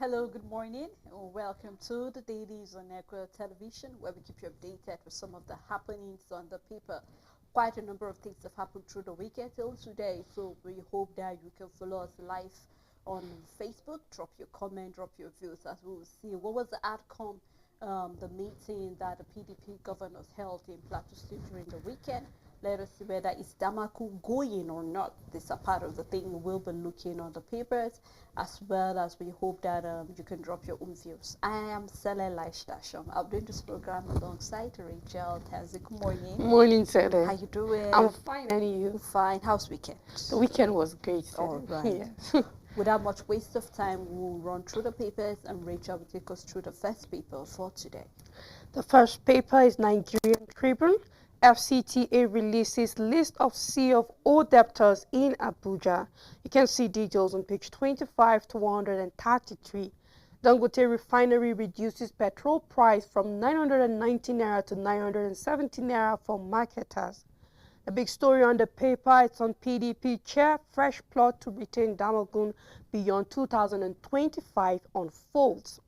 Hello, good morning, and welcome to the Dailies on Echo Television, where we keep you updated with some of the happenings on the paper. Quite a number of things have happened through the weekend till today, so we hope that you can follow us live on Facebook. Drop your comment, drop your views as we will see what was the outcome, the meeting that the PDP governors held in Plateau State during the weekend. Let us see whether it's Damaku going or not. This is a part of the thing we'll be looking on the papers, as well as we hope that you can drop your own views. I am Sele Laishtasham. I'm doing this program alongside Rachel Tazi. Good morning. Morning, How Sele. you doing? I'm fine, and you? Fine. How's weekend? The weekend was great, Sele. All right. Yes. Without much waste of time, we'll run through the papers and Rachel will take us through the first paper for today. The first paper is Nigerian Tribune. FCTA releases list of CFO debtors in Abuja. You can see details on page 25 to 133. Dangote refinery reduces petrol price from 990 naira to 970 naira for marketers. The big story on the paper, it's on PDP chair, fresh plot to retain Damagun beyond 2025 unfolds.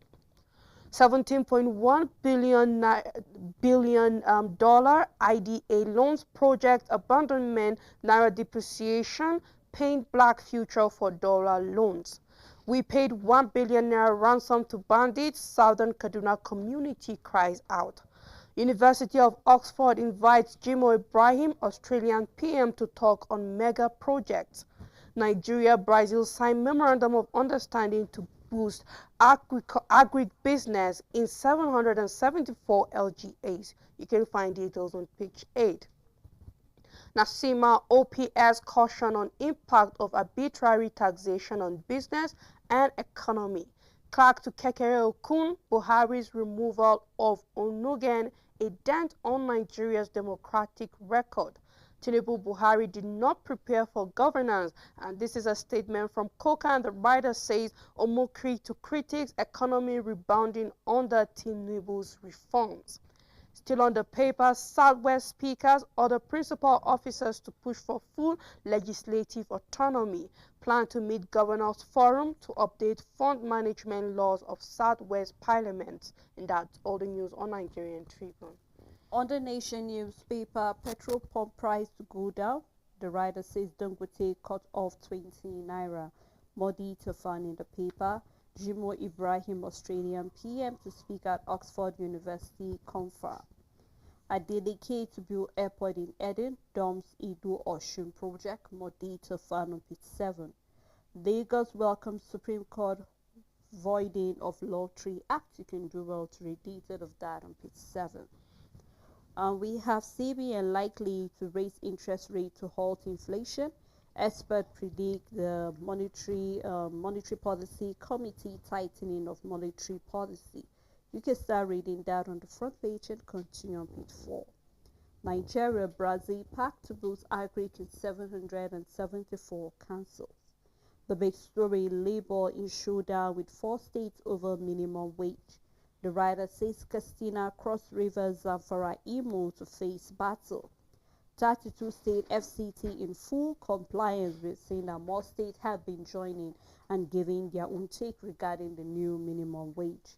17.1 billion dollar IDA loans project abandonment, naira depreciation, paint black future for dollar loans. We paid 1 billion naira ransom to bandits, Southern Kaduna community cries out. University of Oxford invites Jimo Ibrahim, Australian PM, to talk on mega projects. Nigeria-Brazil sign memorandum of understanding to boost agribusiness in 774 LGAs. You can find details on page 8. Nasima OPS caution on impact of arbitrary taxation on business and economy. Clark to Kekere Okun, Buhari's removal of Onugen, a dent on Nigeria's democratic record. Tinubu Buhari did not prepare for governance, and this is a statement from Kokan. The writer says, Omokri to critics, economy rebounding under Tinubu's reforms. Still on the paper, Southwest speakers order principal officers to push for full legislative autonomy. Plan to meet governors forum to update fund management laws of Southwest Parliament. And that's all the news on Nigerian Tribune. On the Nation newspaper, petrol pump price to go down. The writer says Dangote cut off 20 naira. More detail found in the paper. Jimo Ibrahim, Australian PM, to speak at Oxford University conference. Adeleke to build airport in Eden, dumps Idu Oshun project. More detail found on page 7. Lagos welcomes Supreme Court voiding of Lottery Act. You can do well to read detail of that on page 7. We have CBN likely to raise interest rate to halt inflation. Experts predict the monetary policy committee tightening of monetary policy. You can start reading that on the front page and continue on page 4. Nigeria, Brazil pact to boost agri in 774 councils. The big story, labor in showdown with 4 states over minimum wage. The writer says Castina cross rivers Zamfara Imo to face battle. 32 state FCT in full compliance with saying that more states have been joining and giving their own take regarding the new minimum wage.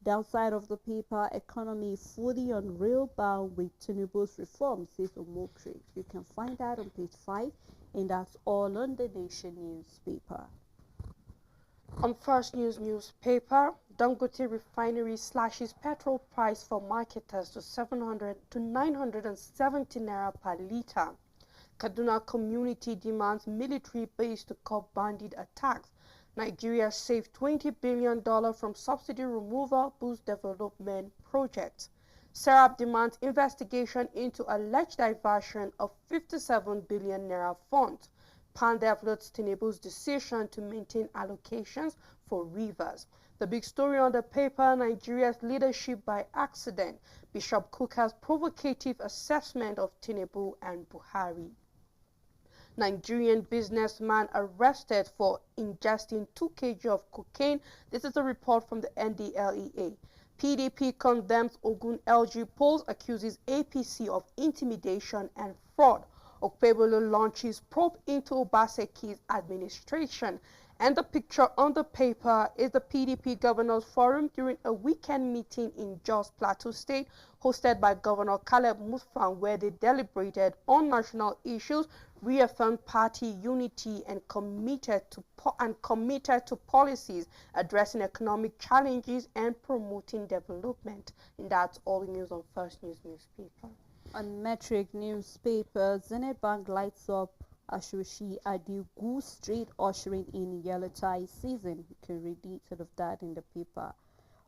Downside of the paper, economy fully on rail bound with Tinubu's reform, says Omokri. You can find that on page 5, and that's all on the Nation newspaper. On First News newspaper, Dangote refinery slashes petrol price for marketers to 700 to 970 naira per litre. Kaduna community demands military base to curb bandit attacks. Nigeria saved $20 billion from subsidy removal, boost development projects. Serap demands investigation into alleged diversion of 57 billion naira funds. Pandef notes Tinubu's decision to maintain allocations for rivers. The big story on the paper, Nigeria's leadership by accident. Bishop Kuka's provocative assessment of Tinubu and Buhari. Nigerian businessman arrested for ingesting 2 kg of cocaine. This is a report from the NDLEA. PDP condemns Ogun LG polls, accuses APC of intimidation and fraud. Okpebolo launches probe into Obaseki's administration. And the picture on the paper is the PDP Governors Forum during a weekend meeting in Jos Plateau State, hosted by Governor Caleb Mutfwang, where they deliberated on national issues, reaffirmed party unity, and committed to policies addressing economic challenges and promoting development. And that's all the news on First News newspaper. On Metric newspaper, Zenith Bank lights up Ashoshi Adigu Street, ushering in yellow tie season. You can read details of that in the paper.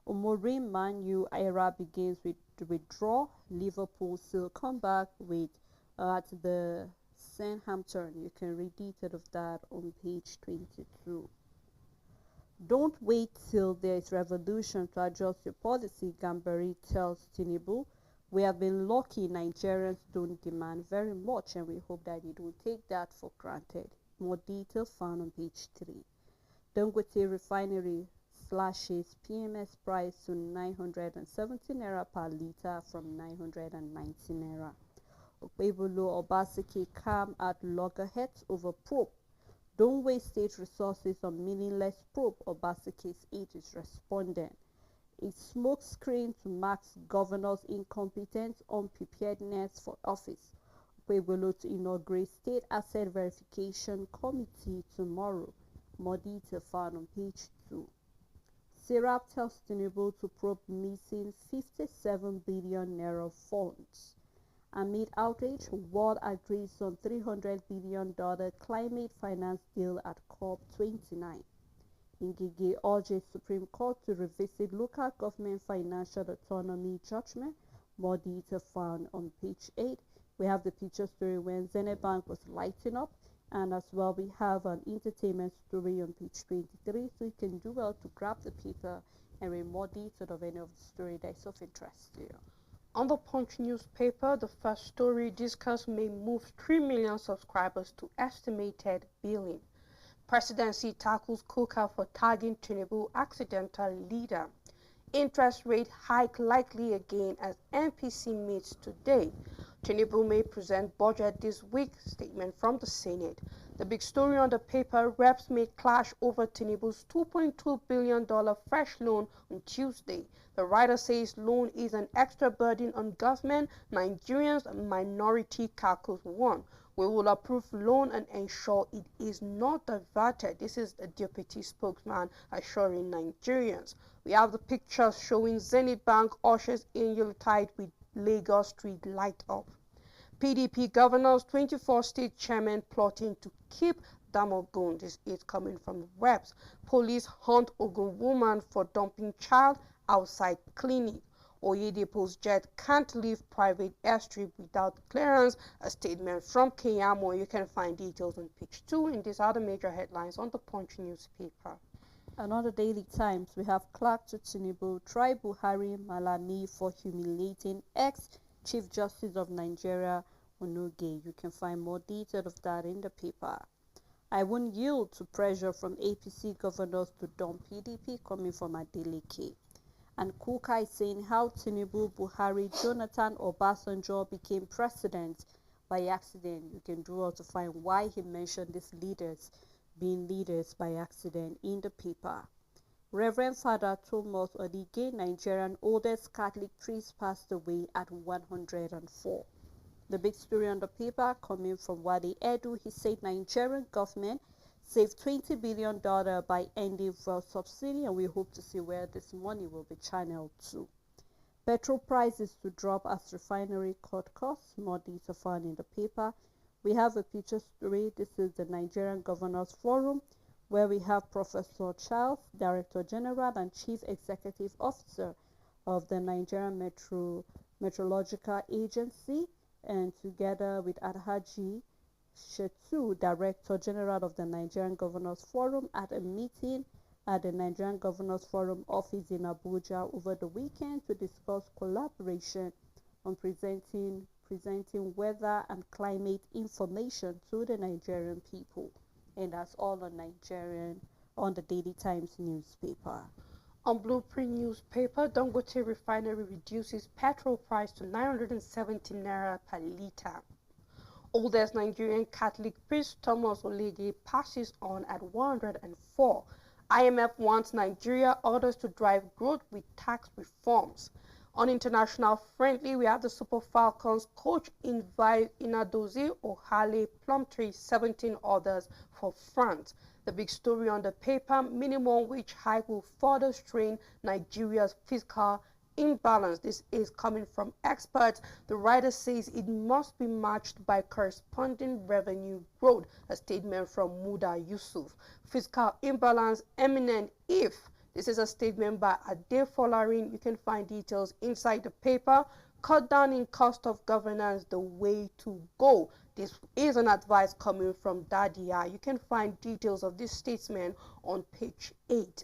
Umorim Man U era begins with the withdrawal. Liverpool still come back with at the Southampton. You can read details of that on page 22. Don't wait till there is revolution to adjust your policy, Gambari tells Tinubu. We have been lucky. Nigerians don't demand very much, and we hope that you don't take that for granted. More details found on page 3. Dangote Refinery slashes PMS price to 970 naira per litre from 990 naira. Okpebolo Obaseki calm at loggerheads over probe. Don't waste state resources on meaningless probe, Obaseki's aide is responding. A smokescreen to mask governors' incompetence, unpreparedness for office. Okpebolo to inaugurate State Asset Verification Committee tomorrow. More detail found on page 2. Serap tells Tinubu to probe missing 57 billion naira funds. Amid outrage, world agrees on $300 billion climate finance deal at COP29. Ngige urges Supreme Court to revisit local government financial autonomy judgment. More detail found on page 8. We have the picture story when Zenith Bank was lighting up, and as well we have an entertainment story on page 23, so you can do well to grab the paper and read more detail of any of the story that is of interest to you. On the Punch newspaper, the first story discussed may move 3 million subscribers to estimated billion. Presidency tackles Kuka for tagging Tinubu accidental leader. Interest rate hike likely again as MPC meets today. Tinubu may present budget this week, statement from the Senate. The big story on the paper, reps may clash over Tinubu's $2.2 billion fresh loan on Tuesday. The writer says loan is an extra burden on government, Nigerians and minority caucus won. We will approve loan and ensure it is not diverted. This is the deputy spokesman assuring Nigerians. We have the pictures showing Zenith Bank ushers in Yuletide with Lagos Street light up. PDP governors, 24 state chairmen plotting to keep Damogun. This is coming from the webs. Police hunt Ogun woman for dumping child outside clinic. Oyedepo's jet can't leave private airstrip without clearance. A statement from Keyamo. You can find details on page 2. And these are the major headlines on the Punch newspaper. Another Daily Times, we have Clark to Tinubu, try Buhari Malami for humiliating ex-Chief Justice of Nigeria, Onoge. You can find more detail of that in the paper. I won't yield to pressure from APC governors to dump PDP, coming from Adeleke. And Kuka is saying how Tinubu, Buhari, Jonathan Obasanjo became president by accident. You can do well to find why he mentioned these leaders being leaders by accident in the paper. Reverend Father Thomas Odige, Nigerian oldest Catholic priest, passed away at 104. The big story on the paper coming from Wadi Edu, he said Nigerian government saved $20 billion by ending fuel subsidy, and we hope to see where this money will be channeled to. Petrol prices to drop as refinery cut costs. More detail found in the paper. We have a picture story. This is the Nigerian Governors Forum, where we have Professor Charles, Director General and Chief Executive Officer of the Nigerian Meteorological Agency, and together with Adhaji Shetu, Director General of the Nigerian Governors Forum, at a meeting at the Nigerian Governors Forum office in Abuja over the weekend to discuss collaboration on presenting weather and climate information to the Nigerian people. And that's all on the Daily Times newspaper. On Blueprint newspaper, Dangote Refinery reduces petrol price to 970 naira per litre. Oldest Nigerian Catholic priest Thomas Olege passes on at 104. IMF wants Nigeria orders to drive growth with tax reforms. On international friendly, we have the Super Falcons coach Inadozie Ohale Plumtree 17 others for France. The big story on the paper, minimum wage hike will further strain Nigeria's fiscal imbalance. This is coming from experts. The writer says it must be matched by corresponding revenue growth, a statement from Muda Yusuf. Fiscal imbalance imminent if. This is a statement by Ade Folarin. You can find details inside the paper. Cut down in cost of governance, the way to go. This is an advice coming from Dadia. You can find details of this statement on page 8.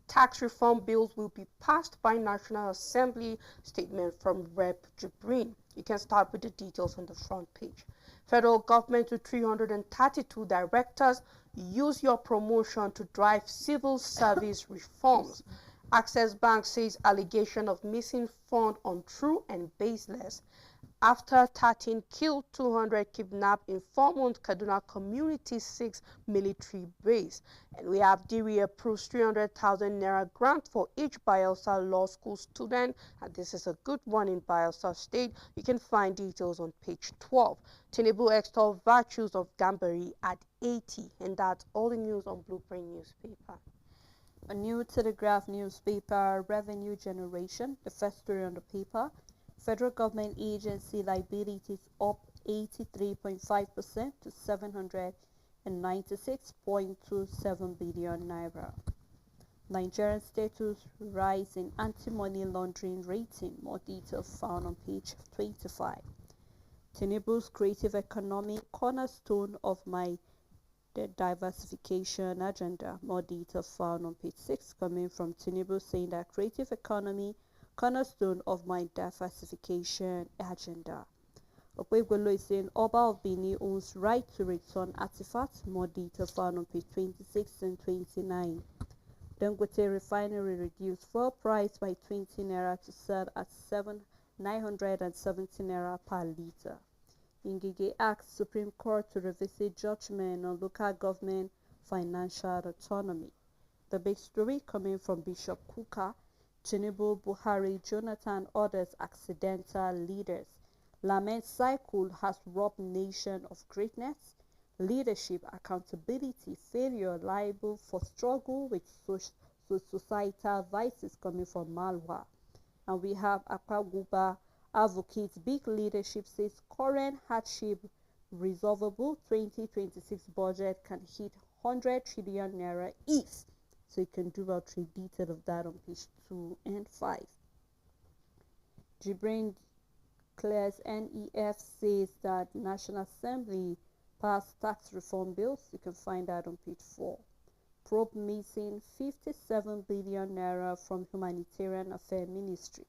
Tax reform bills will be passed by National Assembly, statement from Rep. Jibrin. You can start with the details on the front page. Federal government to 332 directors, use your promotion to drive civil service reforms. Access Bank says allegation of missing fund untrue and baseless. After 13 killed, 200 kidnapped in 4-month Kaduna community 6 military base. And we have DRI approves 300,000 naira grant for each Bayelsa Law School student. And this is a good one in Bayelsa State. You can find details on page 12. Tinubu extol virtues of Gambari at 80. And that's all the news on Blueprint newspaper. A New Telegraph newspaper, revenue generation, the first story on the paper. Federal government agency liabilities up 83.5% to 796.27 billion naira. Nigerian status rise in anti-money laundering rating. More details found on page 25. Tinubu's creative economy, cornerstone of my diversification agenda. More details found on page 6, coming from Tinubu saying that creative economy, cornerstone of my diversification agenda. Okwegbolo is saying Oba of Benin owns right to return artifacts. More details found on page 26 and 29. Dangote refinery reduced fuel price by 20 naira to sell at 970 naira per litre. Ngige asks Supreme Court to revisit judgment on local government financial autonomy. The big story coming from Bishop Kuka. Tinubu, Buhari, Jonathan others accidental leaders. Lament cycle has robbed nation of greatness, leadership, accountability, failure, liable for struggle with societal vices coming from Malwa. And we have Akwaguba advocates big leadership says current hardship resolvable. 2026 budget can hit 100 trillion naira if. So you can do a trade detail of that on page 2 and 5. Jibrin clears NEF says that National Assembly passed tax reform bills. You can find that on page 4. Probe missing 57 billion naira from Humanitarian Affairs Ministry.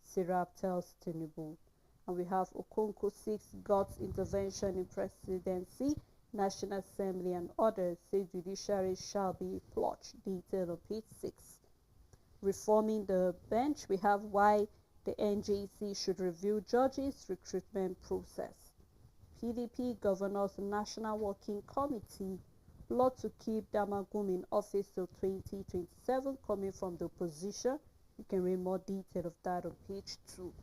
Sirap tells Tinubu. And we have Okonkwo 6 God's intervention in presidency. National Assembly and others say judiciary shall be ploughed. Detail on page 6. Reforming the bench, we have why the NJC should review judges' recruitment process. PDP Governors National Working Committee plot to keep Damagum in office till 2027 coming from the opposition. You can read more detail of that on page 2.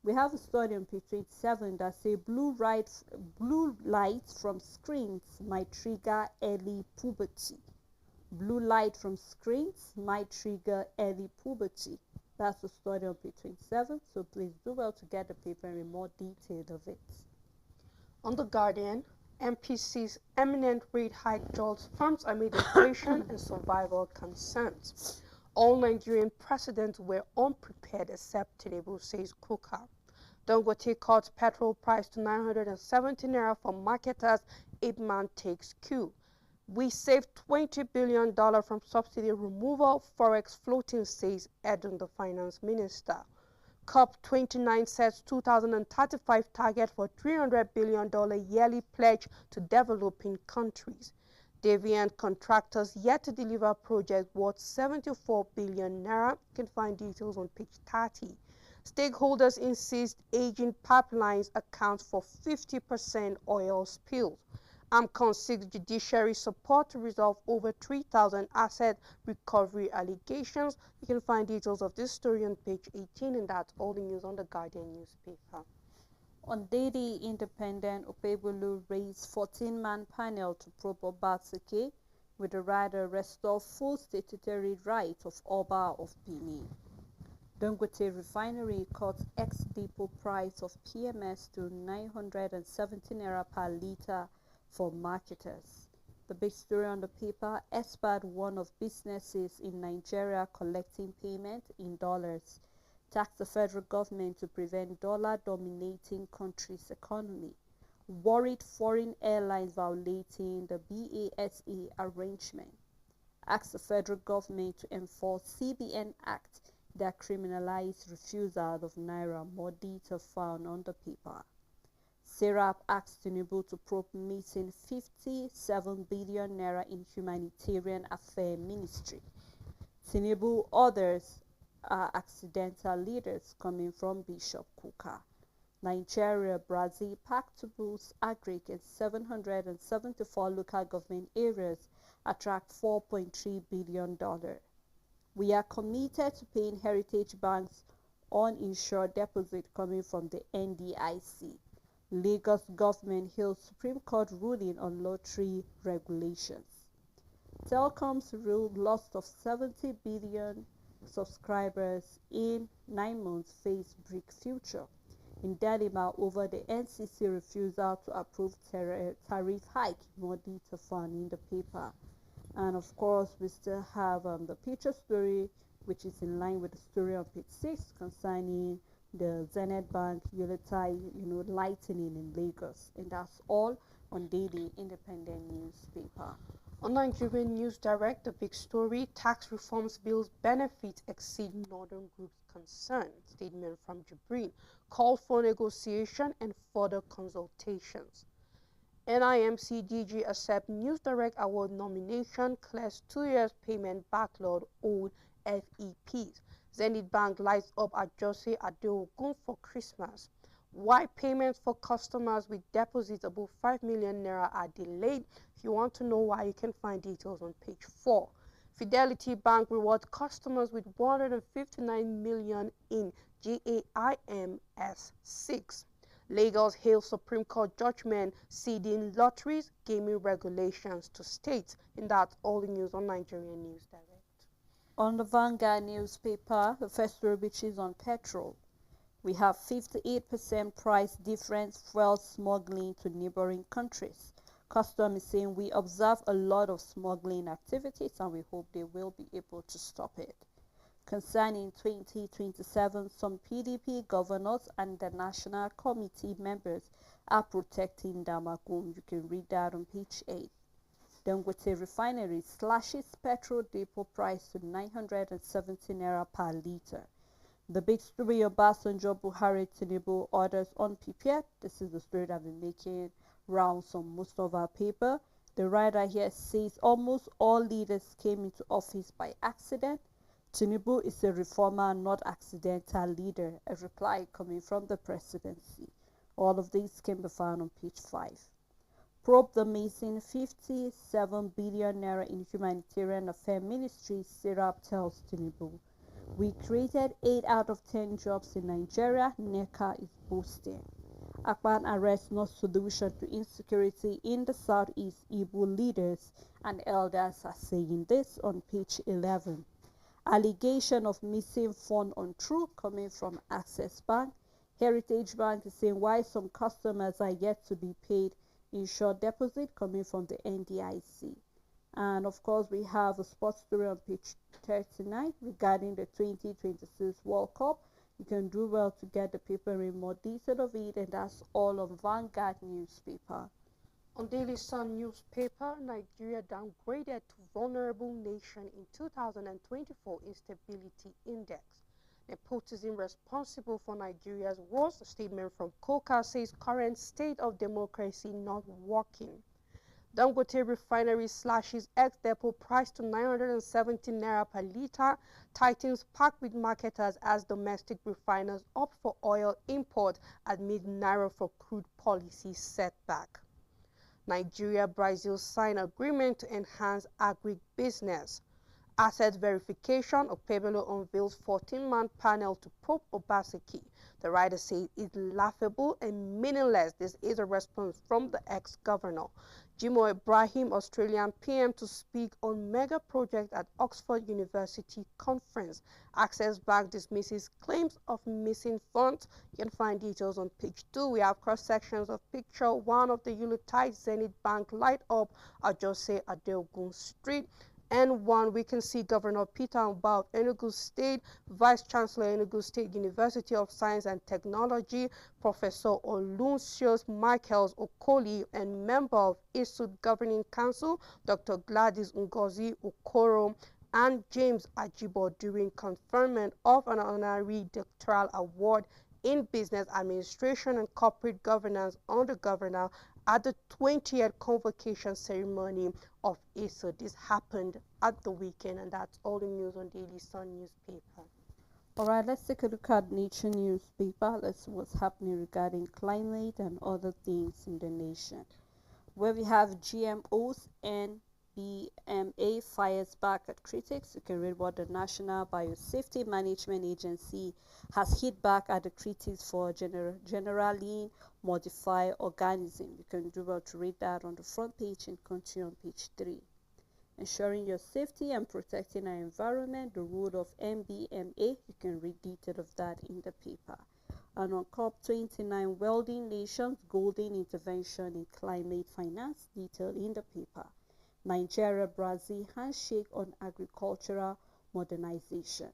We have a story on page 27 that says blue light from screens might trigger early puberty. Blue light from screens might trigger early puberty. That's the story on page 27. So please do well to get the paper and read more detail of it. On The Guardian, MPC's eminent rate hike jolts firms amid inflation and survival concerns. All Nigerian presidents were unprepared except Tinubu, says Kuka. Dangote cuts petrol price to 970 naira for marketers. 8-man takes cue. We saved $20 billion from subsidy removal. Forex floating, says Edun, the finance minister. COP29 sets 2035 target for $300 billion yearly pledge to developing countries. Deviant contractors yet to deliver project worth 74 billion naira. You can find details on page 30. Stakeholders insist aging pipelines account for 50% oil spills. AMCON seeks judiciary support to resolve over 3,000 asset recovery allegations. You can find details of this story on page 18, and that's all the news on the Guardian newspaper. On Daily Independent, Opebulu raised 14-man panel to probe Obaseki with the rider restore full statutory right of Oba of Benin. Dangote Refinery cuts ex-depot price of PMS to 970 naira per litre for marketers. The big story on the paper, expert one of businesses in Nigeria collecting payment in dollars. Tax the federal government to prevent dollar-dominating country's economy. Worried foreign airlines violating the BASA arrangement. Asks the federal government to enforce CBN Act that criminalized refusal of Naira. More detail found on the paper. Serap asks Tinubu to probe missing 57 billion naira in humanitarian affairs ministry. Tinubu others are accidental leaders coming from Bishop Kuka. Nigeria, Brazil pact to boost aggregate 774 local government areas attract $4.3 billion. We are committed to paying Heritage Bank's uninsured deposit coming from the NDIC. Lagos government hails Supreme Court ruling on lottery regulations. Telkom's rule loss of 70 billion subscribers in 9 months face bleak future. In Delima over the NCC refusal to approve tariff hike. More detail found in the paper. And of course, we still have the picture story, which is in line with the story on page 6 concerning the Zenith Bank Ulitai, lightning in Lagos. And that's all on Daily Independent newspaper. On Nigerian News Direct, the big story, tax reforms bills benefits exceed Northern Group's concern. Statement from Jibrin, call for negotiation and further consultations. NIMC DG accept News Direct Award nomination, clears 2 years payment backlog owed FEPs. Zenith Bank lights up at Jose Adeogun for Christmas. Why payments for customers with deposits above 5 million naira are delayed. If you want to know why, you can find details on page 4. Fidelity Bank rewards customers with 159 million in GAIMS6. Lagos hails Supreme Court judgment ceding lotteries gaming regulations to states. And that's all the news on Nigerian News Direct. On the Vanguard newspaper, the first story which is on petrol. We have 58% price difference fuel smuggling to neighboring countries. Custom is saying we observe a lot of smuggling activities and we hope they will be able to stop it. Concerning 2027, some PDP governors and the National Committee members are protecting Damagum. You can read that on page 8. Dangote Refinery slashes petrol depot price to 970 naira per litre. The big story of Obasanjo Buhari Tinubu orders unprepared. This is the story that I've been making rounds on most of our paper. The writer here says almost all leaders came into office by accident. Tinubu is a reformer, not accidental leader. A reply coming from the presidency. All of these can be found on page 5. Probe the missing 57 billion naira in humanitarian affairs ministry, Serap tells Tinubu. We created 8 out of 10 jobs in Nigeria, NECA is boasting. Akpan arrests not solution to insecurity in the southeast. Igbo leaders and elders are saying this on page 11. Allegation of missing fund untrue coming from Access Bank. Heritage Bank is saying why some customers are yet to be paid insured deposit coming from the NDIC. And of course, we have a sports story on page 39 regarding the 2026 World Cup. You can do well to get the paper in more detail of it, and that's all of Vanguard newspaper. On Daily Sun newspaper, Nigeria downgraded to vulnerable nation in 2024 Instability Index. Nepotism responsible for Nigeria's worst. A statement from Coca says current state of democracy not working. Dangote refinery slashes ex-depot price to 970 naira per litre, tightens pact with marketers as domestic refiners opt for oil import amid naira for crude policy setback. Nigeria-Brazil sign agreement to enhance agribusiness. Asset verification, Okpebholo unveils 14-man panel to probe Obaseki. The writer says it's laughable and meaningless. This is a response from the ex-governor. Jimoh Ibrahim, Australian PM, to speak on mega project at Oxford University conference. Access Bank dismisses claims of missing funds. You can find details on page 2. We have cross-sections of picture 1 of the Yuletide Zenith Bank light up at Jose Adeogun Street. And 1, we can see Governor Peter Mbah of Enugu State, Vice Chancellor Enugu State University of Science and Technology, Professor Oluncios Michaels Okoli, and member of ISUD Governing Council, Dr. Gladys Ngozi Okoro, and James Ajibo during conferment of an honorary doctoral award in business administration and corporate governance on the governor at the 20th convocation ceremony of ISO. This happened at the weekend, and that's all the news on Daily Sun newspaper. Alright, let's take a look at Nature newspaper. Let's see what's happening regarding climate and other things in the nation. Where we have GMOs and BMA fires back at critics. You can read what the National Biosafety Management Agency has hit back at the critics for generally modified organism. You can do well to read that on the front page and continue on page 3. Ensuring your safety and protecting our environment, the role of MBMA. You can read detail of that in the paper. And on COP29, welding nations golden intervention in climate finance, detail in the paper. Nigeria-Brazil handshake on agricultural modernization.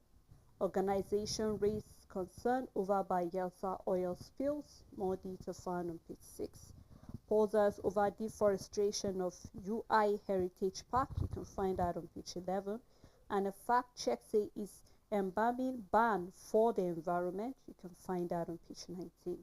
Organization raised concern over Bayelsa oil spills, more detail found on page 6. Posers over deforestation of UI Heritage Park, you can find that on page 11. And a fact check say is embalming ban for the environment, you can find that on page 19.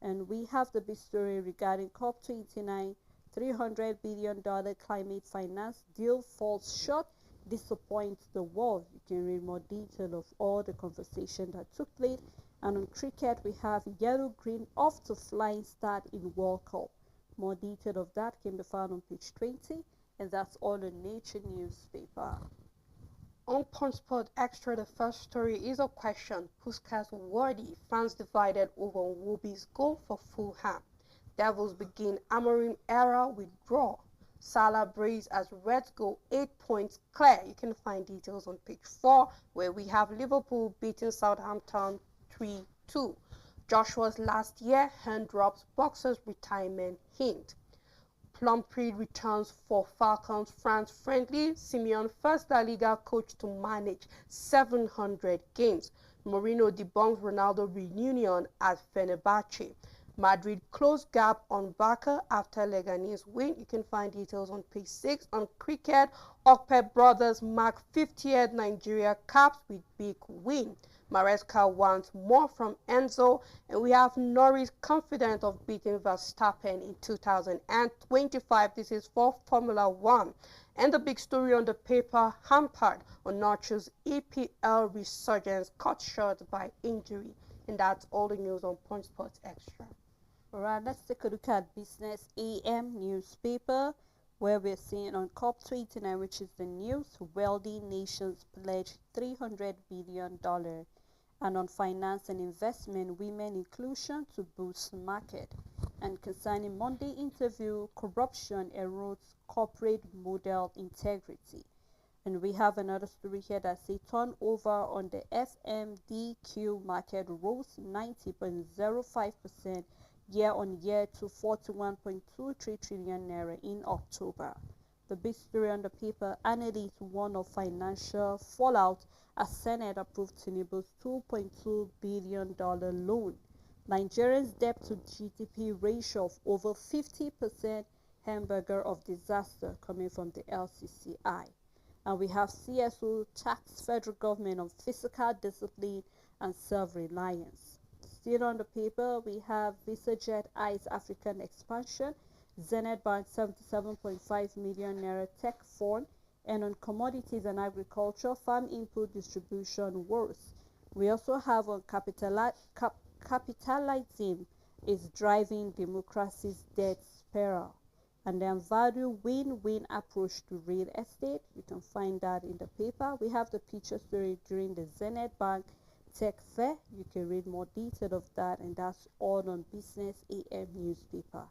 And we have the big story regarding COP29, $300 billion climate finance deal falls short, disappoints the world. You can read more detail of all the conversation that took place. And on cricket, we have yellow green off to flying start in World Cup. More detail of that can be found on page 20, and that's all the Nature newspaper. On Punch Sport Extra, the first story is a question. Puskas worthy, fans divided over Wobie's goal for Fulham. Devils begin Amorim era with draw. Salah brace as Reds go 8 points clear. You can find details on page 4, where we have Liverpool beating Southampton 3-2. Joshua's last year hand drops boxer's retirement hint. Plumpy returns for Falcons France friendly. Simeone first La Liga coach to manage 700 games. Mourinho debunks Ronaldo reunion at Fenerbahce. Madrid close gap on Barca after Leganés win. You can find details on page 6. On cricket, Okpe brothers mark 50th Nigeria caps with big win. Maresca wants more from Enzo, and we have Norris confident of beating Verstappen in 2025. This is for Formula 1. And the big story on the paper, hampered on Nacho's EPL resurgence cut short by injury. And that's all the news on Punch Sports Extra. Alright, let's take a look at Business AM newspaper, where we're seeing on COP29, which is the news, wealthy nations pledge $300 billion. And on finance and investment, women inclusion to boost market. And concerning Monday interview, corruption erodes corporate model integrity. And we have another story here that says turnover on the FMDQ market rose 90.05% year-on-year to 41.23 trillion naira in October. The big story on the paper, analysts warn of financial fallout as Senate approved Tinubu's $2.2 billion loan. Nigeria's debt to GDP ratio of over 50%, hamburger of disaster coming from the LCCI. And we have CSO tax federal government on fiscal discipline and self-reliance. Still on the paper, we have VisaJet eyes African expansion. Zenith Bank 77.5 million naira tech fund. And on commodities and agriculture, farm input distribution worse. We also have on capitalism is driving democracy's death spiral. And then value win-win approach to real estate. You can find that in the paper. We have the picture story during the Zenith Bank Tech Fair. You can read more detail of that, and that's all on Business AM newspaper.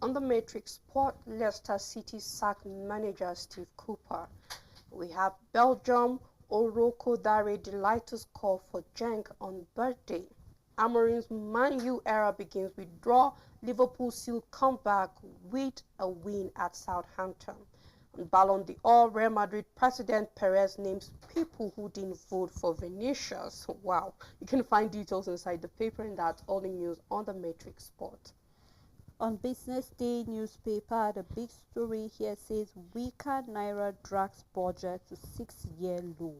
On the Matrix Sport, Leicester City sacked manager Steve Cooper. We have Belgium, Oroko Dare delight to score for Genk on birthday. Amorim's Man U era begins with draw. Liverpool seal comeback with a win at Southampton. On Ballon d'Or, Real Madrid president Perez names people who didn't vote for Vinicius. Wow. You can find details inside the paper, and that's all the news on the Matrix Sport. On Business Day newspaper, the big story here says weaker Naira drags budget to 6-year low.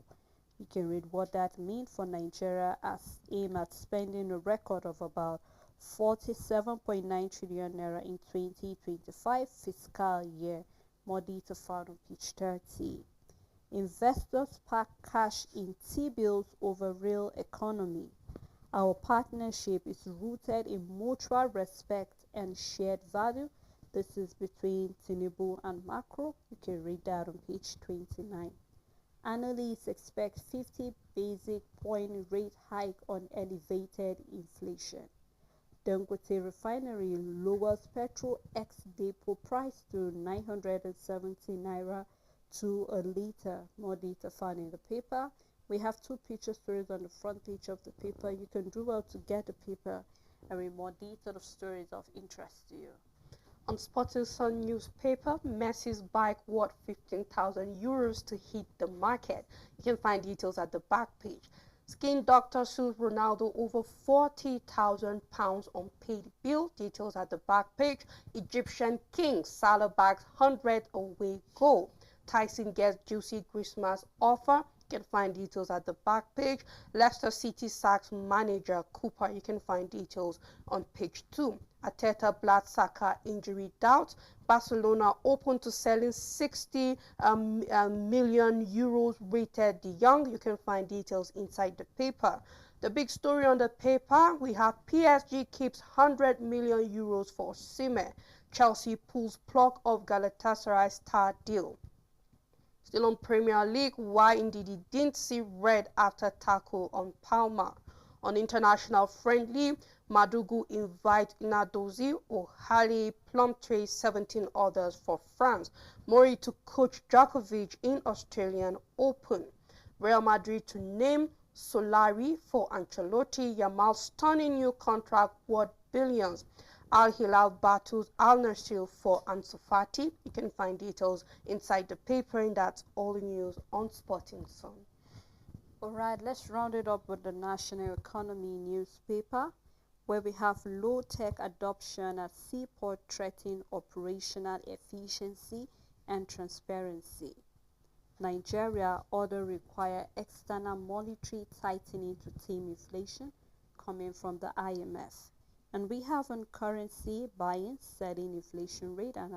You can read what that means for Nigeria as aim at spending a record of about 47.9 trillion naira in 2025 fiscal year. More detail found on page 30. Investors pack cash in T-bills over real economy. Our partnership is rooted in mutual respect and shared value. This is between Tinubu and Macron. You can read that on page 29. Analysts expect 50 basic point rate hike on elevated inflation. Dangote Refinery lowers petrol ex-depot price to 970 naira to a liter. More data found in the paper. We have two picture stories on the front page of the paper. You can do well to get the paper and read more detailed stories of interest to you. On Sporting Sun newspaper, Messi's bike worth 15,000 euros to hit the market. You can find details at the back page. Skin doctor sues Ronaldo over 40,000 pounds unpaid bill. Details at the back page. Egyptian king Salah bags 100 away goal. Tyson gets juicy Christmas offer. You can find details at the back page. Leicester City sacks manager Cooper. You can find details on page 2. Arteta Blatt Saka injury doubts. Barcelona open to selling 60 million euros rated De Jong. You can find details inside the paper. The big story on the paper, we have PSG keeps 100 million euros for Osimhen. Chelsea pulls plug of Galatasaray star deal. Still on Premier League, why indeed he didn't see red after tackle on Palma. On international friendly, Madugu invites Nadozi, O'Halley, Plumtree, 17 others for France. Mori to coach Djokovic in Australian Open. Real Madrid to name Solari for Ancelotti. Yamal stunning new contract worth billions. Al Hilal battles Al Nassr for Ansu Fati. You can find details inside the paper, and that's all the news on Sporting Sun. Alright, let's round it up with the National Economy newspaper, where we have low-tech adoption at seaport threatening operational efficiency and transparency. Nigeria order require external monetary tightening to tame inflation, coming from the IMF. And we have on currency buying, selling inflation rate, and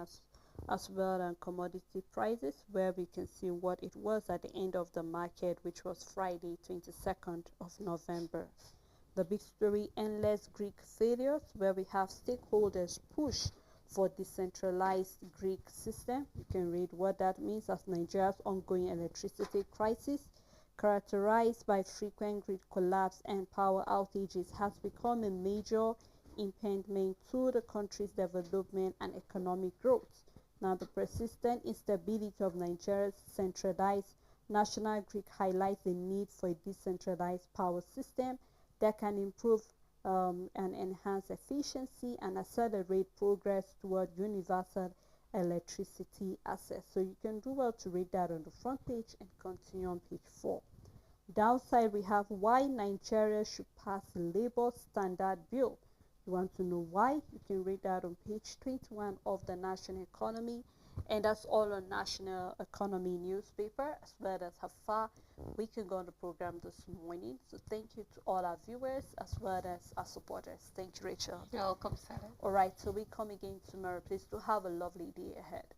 as well as commodity prices, where we can see what it was at the end of the market, which was Friday 22nd of November. The big story, endless Greek failures, where we have stakeholders push for decentralized Greek system. You can read what that means as Nigeria's ongoing electricity crisis, characterized by frequent grid collapse and power outages, has become a major impediment to the country's development and economic growth. Now, the persistent instability of Nigeria's centralized national grid highlights the need for a decentralized power system that can improve and enhance efficiency and accelerate progress toward universal electricity access. So you can do well to read that on the front page and continue on page 4. Downside, we have why Nigeria should pass the labor standard bill. You want to know why? You can read that on page 21 of the National Economy. And that's all on National Economy newspaper, as well as how far we can go on the program this morning. So thank you to all our viewers as well as our supporters. Thank you, Rachel. You're welcome, Sarah. All right, so we come again tomorrow. Please do have a lovely day ahead.